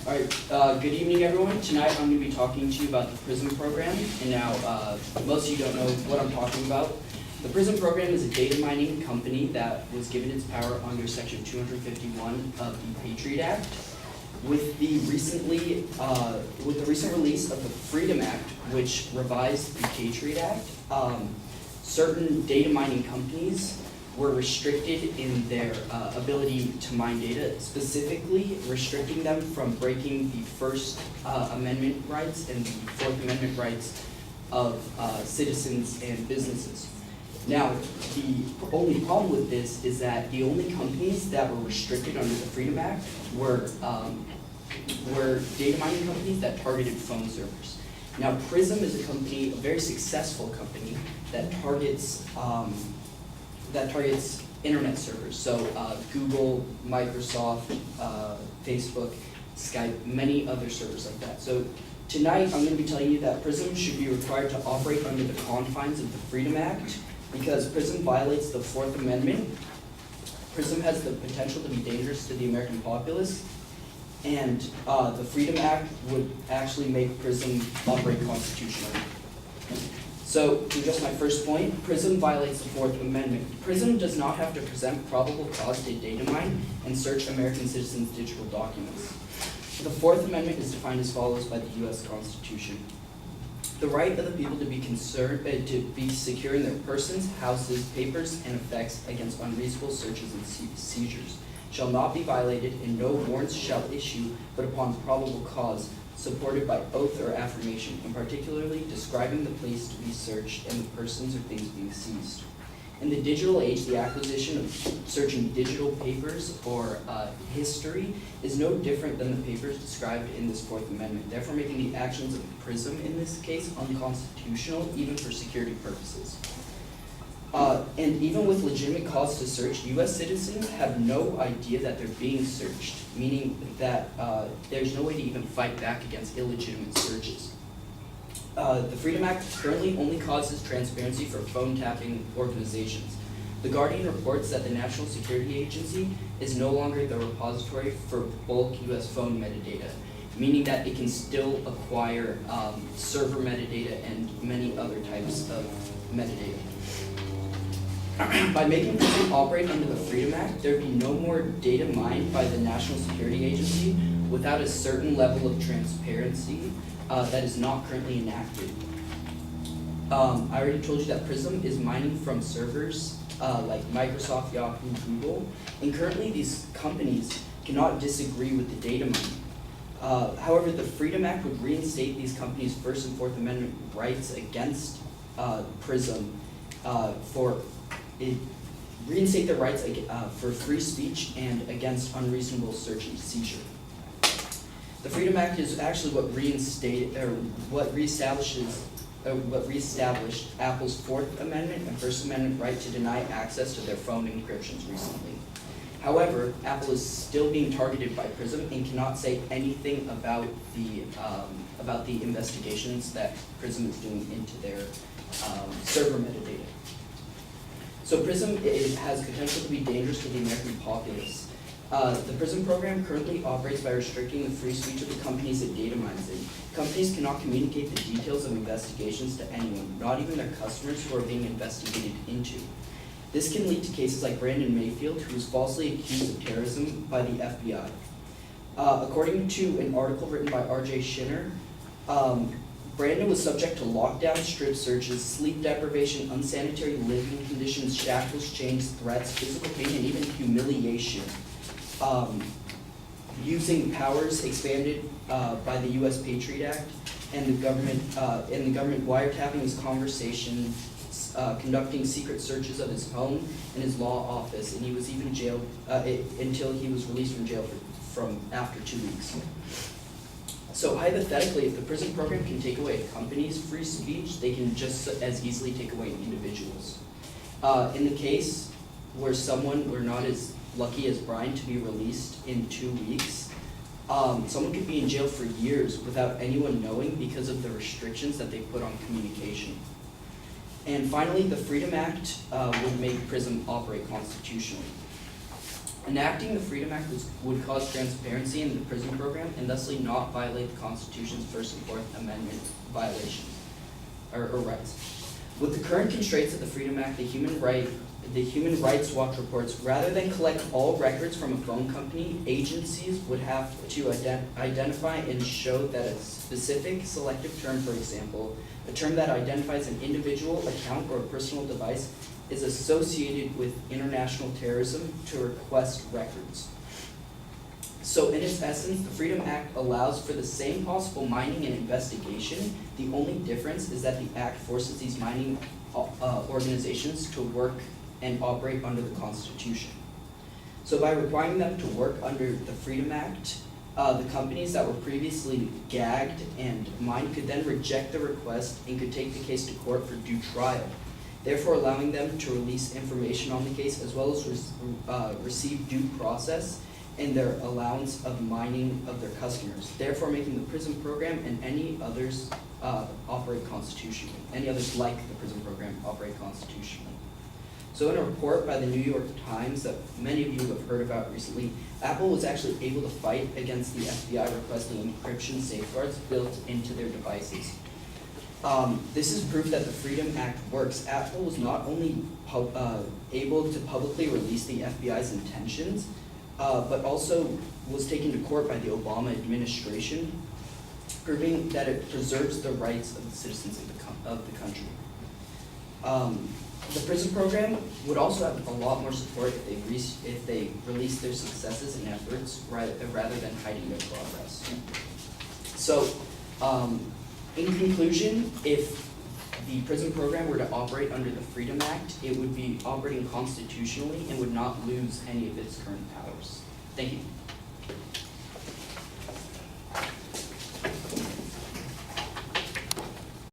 All right, good evening, everyone. Tonight I'm going to be talking to you about the Prism program. And now, most of you don't know what I'm talking about. The Prism program is a data mining company that was given its power under Section 251 of the Patriot Act. With the recent release of the Freedom Act, which revised the Patriot Act, certain data mining companies were restricted in their ability to mine data, specifically restricting them from breaking the First Amendment rights and the Fourth Amendment rights of citizens and businesses. Now, the only problem with this is that the only companies that were restricted under the Freedom Act were data mining companies that targeted phone servers. Now, Prism is a company, a very successful company, that targets internet servers. So Google, Microsoft, Facebook, Skype, many other servers like that. So tonight I'm going to be telling you that Prism should be required to operate under the confines of the Freedom Act because Prism violates the Fourth Amendment. Prism has the potential to be dangerous to the American populace, and the Freedom Act would actually make Prism operate constitutionally. So, to address my first point, Prism violates the Fourth Amendment. Prism does not have to present probable cause to data mine and search American citizens' digital documents. The Fourth Amendment is defined as follows by the U.S. Constitution. The right of the people to be secure in their persons, houses, papers, and effects against unreasonable searches and seizures shall not be violated, and no warrants shall issue but upon probable cause, supported by oath or affirmation, and particularly describing the place to be searched and the persons or things being seized. In the digital age, the acquisition of searching digital papers or history is no different than the papers described in this Fourth Amendment, therefore making the actions of Prism in this case unconstitutional, even for security purposes. And even with legitimate cause to search, U.S. citizens have no idea that they're being searched, meaning that there's no way to even fight back against illegitimate searches. The Freedom Act currently only causes transparency for phone tapping organizations. The Guardian reports that the National Security Agency is no longer the repository for bulk U.S. phone metadata, meaning that it can still acquire server metadata and many other types of metadata. By making Prism operate under the Freedom Act, there would be no more data mined by the National Security Agency without a certain level of transparency that is not currently enacted. I already told you that Prism is mining from servers like Microsoft, Yahoo, Google, and currently these companies cannot disagree with the data mining. However, the Freedom Act would reinstate these companies' First and Fourth Amendment rights against Prism reinstate their rights for free speech and against unreasonable search and seizure. The Freedom Act is actually what reestablished Apple's Fourth Amendment and First Amendment right to deny access to their phone encryptions recently. However, Apple is still being targeted by Prism and cannot say anything about the investigations that Prism is doing into their server metadata. So Prism has potential to be dangerous to the American populace. The Prism program currently operates by restricting the free speech of the companies it data mines in. Companies cannot communicate the details of investigations to anyone, not even their customers who are being investigated into. This can lead to cases like Brandon Mayfield, who was falsely accused of terrorism by the FBI. According to an article written by R.J. Schinner, Brandon was subject to lockdown, strip searches, sleep deprivation, unsanitary living conditions, shackles, chains, threats, physical pain, and even humiliation, using powers expanded by the U.S. Patriot Act and the government wiretapping his conversation, conducting secret searches of his home and his law office, and he was even jailed until he was released from jail from after 2 weeks. So hypothetically, if the Prism program can take away a company's free speech, they can just as easily take away individuals. In the case where we're not as lucky as Brian to be released in 2 weeks, someone could be in jail for years without anyone knowing because of the restrictions that they put on communication. And finally, the Freedom Act would make Prism operate constitutionally. Enacting the Freedom Act would cause transparency in the PRISM program and thusly not violate the Constitution's First and Fourth Amendment violations or rights. With the current constraints of the Freedom Act, the Human Rights Watch reports, rather than collect all records from a phone company, agencies would have to identify and show that a specific selective term, for example, a term that identifies an individual, account, or a personal device, is associated with international terrorism to request records. So in its essence, the Freedom Act allows for the same possible mining and investigation. The only difference is that the Act forces these mining organizations to work and operate under the Constitution. So by requiring them to work under the Freedom Act, the companies that were previously gagged and mined could then reject the request and could take the case to court for due trial, therefore allowing them to release information on the case as well as receive due process in their allowance of mining of their customers, therefore making the PRISM program and any others operate constitutionally. Any others like the PRISM program operate constitutionally. So in a report by the New York Times that many of you have heard about recently, Apple was actually able to fight against the FBI requesting encryption safeguards built into their devices. This is proof that the Freedom Act works. Apple was not only able to publicly release the FBI's intentions, but also was taken to court by the Obama administration, proving that it preserves the rights of the citizens of the country. The PRISM program would also have a lot more support if they released their successes and efforts rather than hiding their progress. So, in conclusion, if the PRISM program were to operate under the Freedom Act, it would be operating constitutionally and would not lose any of its current powers.